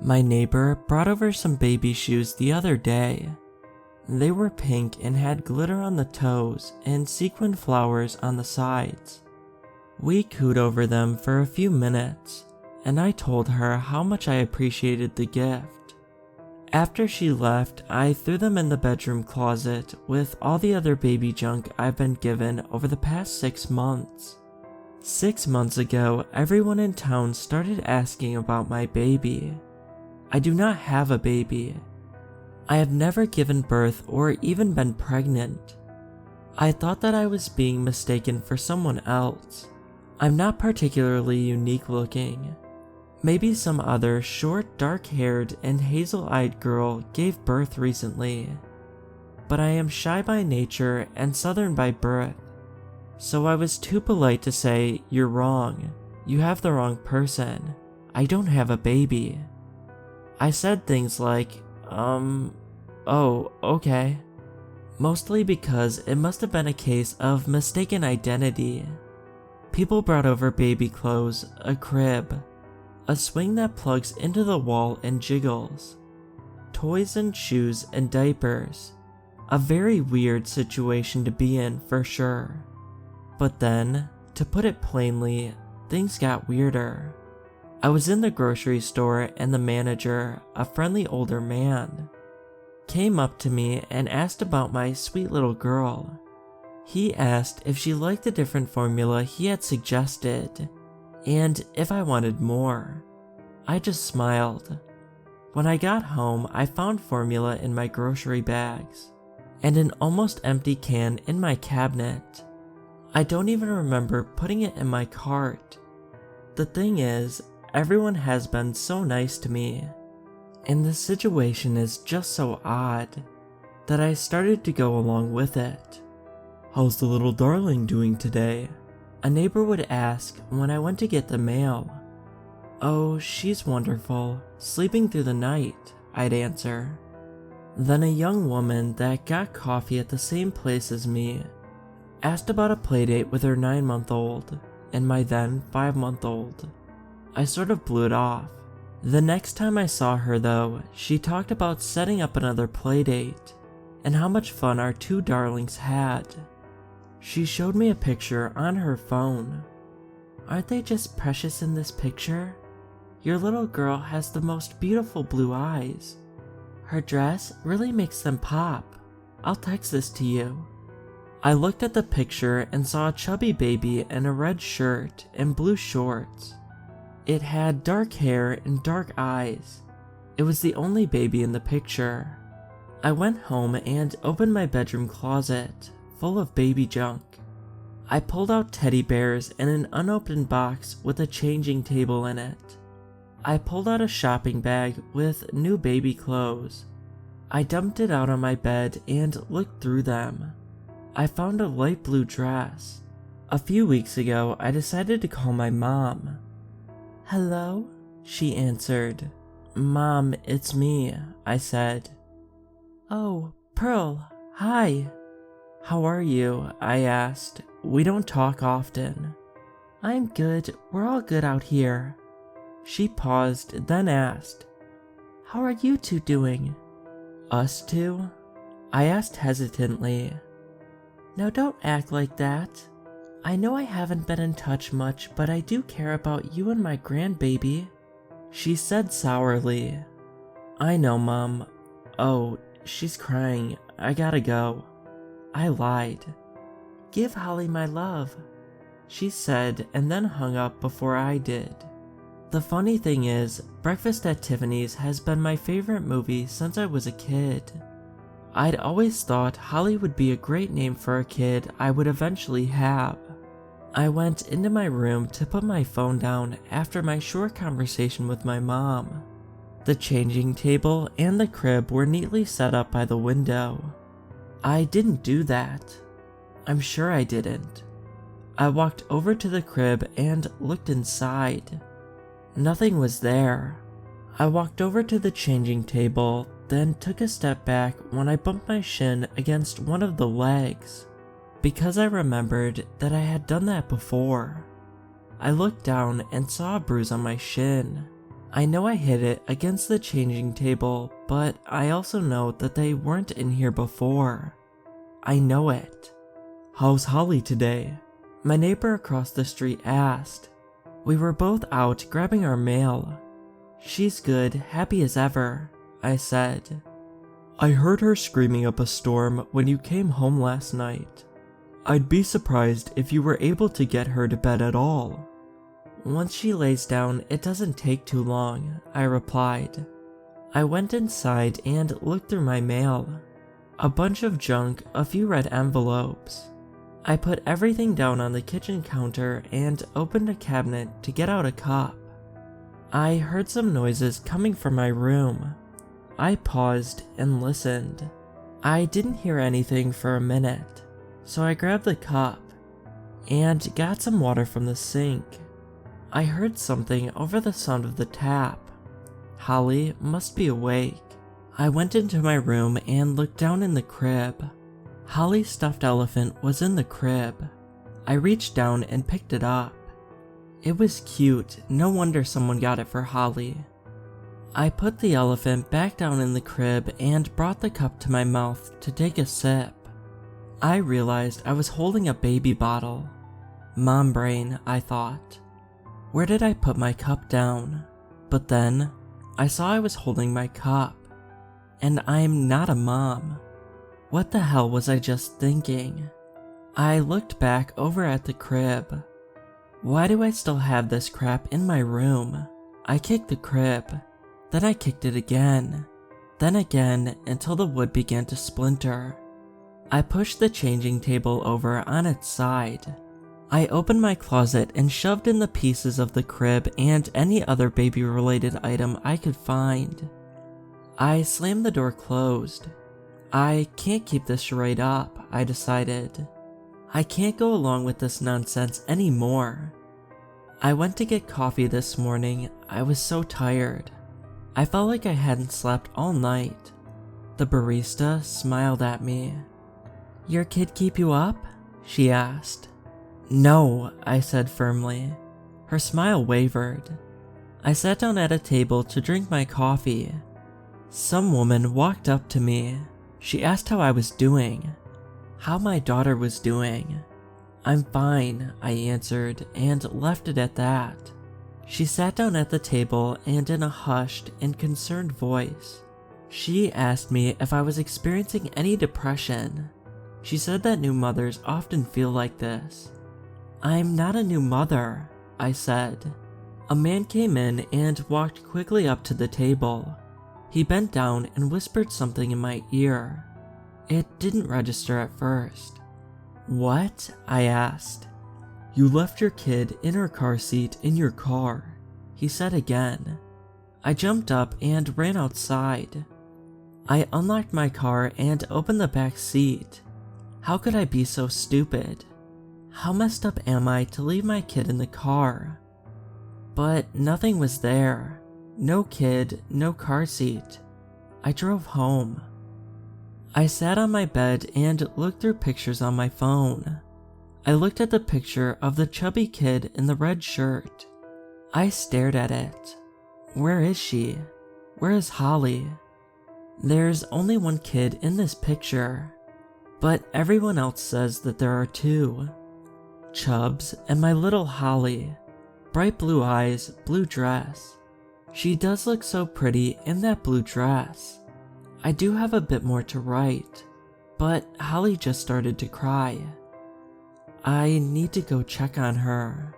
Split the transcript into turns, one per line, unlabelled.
My neighbor brought over some baby shoes the other day. They were pink and had glitter on the toes and sequin flowers on the sides. We cooed over them for a few minutes, and I told her how much I appreciated the gift. After she left, I threw them in the bedroom closet with all the other baby junk I've been given over the past 6 months. 6 months ago, everyone in town started asking about my baby. I do not have a baby. I have never given birth or even been pregnant. I thought that I was being mistaken for someone else. I'm not particularly unique looking. Maybe some other short, dark-haired, and hazel-eyed girl gave birth recently. But I am shy by nature and southern by birth. So I was too polite to say, "You're wrong. You have the wrong person. I don't have a baby." I said things like, oh, okay. Mostly because it must have been a case of mistaken identity. People brought over baby clothes, a crib, a swing that plugs into the wall and jiggles, toys and shoes and diapers. A very weird situation to be in for sure. But then, to put it plainly, things got weirder. I was in the grocery store and the manager, a friendly older man, came up to me and asked about my sweet little girl. He asked if she liked the different formula he had suggested, and if I wanted more. I just smiled. When I got home, I found formula in my grocery bags, and an almost empty can in my cabinet. I don't even remember putting it in my cart. The thing is, everyone has been so nice to me, and the situation is just so odd that I started to go along with it. "How's the little darling doing today?" a neighbor would ask when I went to get the mail. "Oh, she's wonderful, sleeping through the night," I'd answer. Then a young woman that got coffee at the same place as me asked about a playdate with her 9-month-old and my then 5-month-old. I sort of blew it off. The next time I saw her though, she talked about setting up another playdate and how much fun our 2 darlings had. She showed me a picture on her phone. "Aren't they just precious in this picture? Your little girl has the most beautiful blue eyes. Her dress really makes them pop. I'll text this to you." I looked at the picture and saw a chubby baby in a red shirt and blue shorts. It had dark hair and dark eyes. It was the only baby in the picture. I went home and opened my bedroom closet, full of baby junk. I pulled out teddy bears and an unopened box with a changing table in it. I pulled out a shopping bag with new baby clothes. I dumped it out on my bed and looked through them. I found a light blue dress. A few weeks ago, I decided to call my mom. "Hello?" she answered. "Mom, it's me," I said. "Oh, Pearl, hi." "How are you?" I asked. "We don't talk often." "I'm good, we're all good out here." She paused, then asked, "How are you two doing?" "Us two?" I asked hesitantly. "Now don't act like that. I know I haven't been in touch much, but I do care about you and my grandbaby," she said sourly. "I know, Mom. Oh, she's crying. I gotta go." I lied. "Give Holly my love," she said, and then hung up before I did. The funny thing is, Breakfast at Tiffany's has been my favorite movie since I was a kid. I'd always thought Holly would be a great name for a kid I would eventually have. I went into my room to put my phone down after my short conversation with my mom. The changing table and the crib were neatly set up by the window. I didn't do that. I'm sure I didn't. I walked over to the crib and looked inside. Nothing was there. I walked over to the changing table, then took a step back when I bumped my shin against one of the legs, because I remembered that I had done that before. I looked down and saw a bruise on my shin. I know I hid it against the changing table, but I also know that they weren't in here before. I know it. "How's Holly today?" my neighbor across the street asked. We were both out grabbing our mail. "She's good, happy as ever," I said. "I heard her screaming up a storm when you came home last night. I'd be surprised if you were able to get her to bed at all." "Once she lays down, it doesn't take too long," I replied. I went inside and looked through my mail. A bunch of junk, a few red envelopes. I put everything down on the kitchen counter and opened a cabinet to get out a cup. I heard some noises coming from my room. I paused and listened. I didn't hear anything for a minute, so I grabbed the cup and got some water from the sink. I heard something over the sound of the tap. Holly must be awake. I went into my room and looked down in the crib. Holly's stuffed elephant was in the crib. I reached down and picked it up. It was cute, no wonder someone got it for Holly. I put the elephant back down in the crib and brought the cup to my mouth to take a sip. I realized I was holding a baby bottle. Mom brain, I thought. Where did I put my cup down? But then, I saw I was holding my cup. And I'm not a mom. What the hell was I just thinking? I looked back over at the crib. Why do I still have this crap in my room? I kicked the crib. Then I kicked it again. Then again until the wood began to splinter. I pushed the changing table over on its side. I opened my closet and shoved in the pieces of the crib and any other baby-related item I could find. I slammed the door closed. I can't keep this charade up, I decided. I can't go along with this nonsense anymore. I went to get coffee this morning. I was so tired. I felt like I hadn't slept all night. The barista smiled at me. "Your kid keep you up?" she asked. "No," I said firmly. Her smile wavered. I sat down at a table to drink my coffee. Some woman walked up to me. She asked how I was doing. How my daughter was doing. "I'm fine," I answered and left it at that. She sat down at the table and in a hushed and concerned voice, she asked me if I was experiencing any depression. She said that new mothers often feel like this. "I'm not a new mother," I said. A man came in and walked quickly up to the table. He bent down and whispered something in my ear. It didn't register at first. "What?" I asked. "You left your kid in her car seat in your car," he said again. I jumped up and ran outside. I unlocked my car and opened the back seat. How could I be so stupid? How messed up am I to leave my kid in the car? But nothing was there. No kid, no car seat. I drove home. I sat on my bed and looked through pictures on my phone. I looked at the picture of the chubby kid in the red shirt. I stared at it. Where is she? Where is Holly? There's only one kid in this picture, but everyone else says that there are two. Chubbs and my little Holly. Bright blue eyes, blue dress. She does look so pretty in that blue dress. I do have a bit more to write, but Holly just started to cry. I need to go check on her.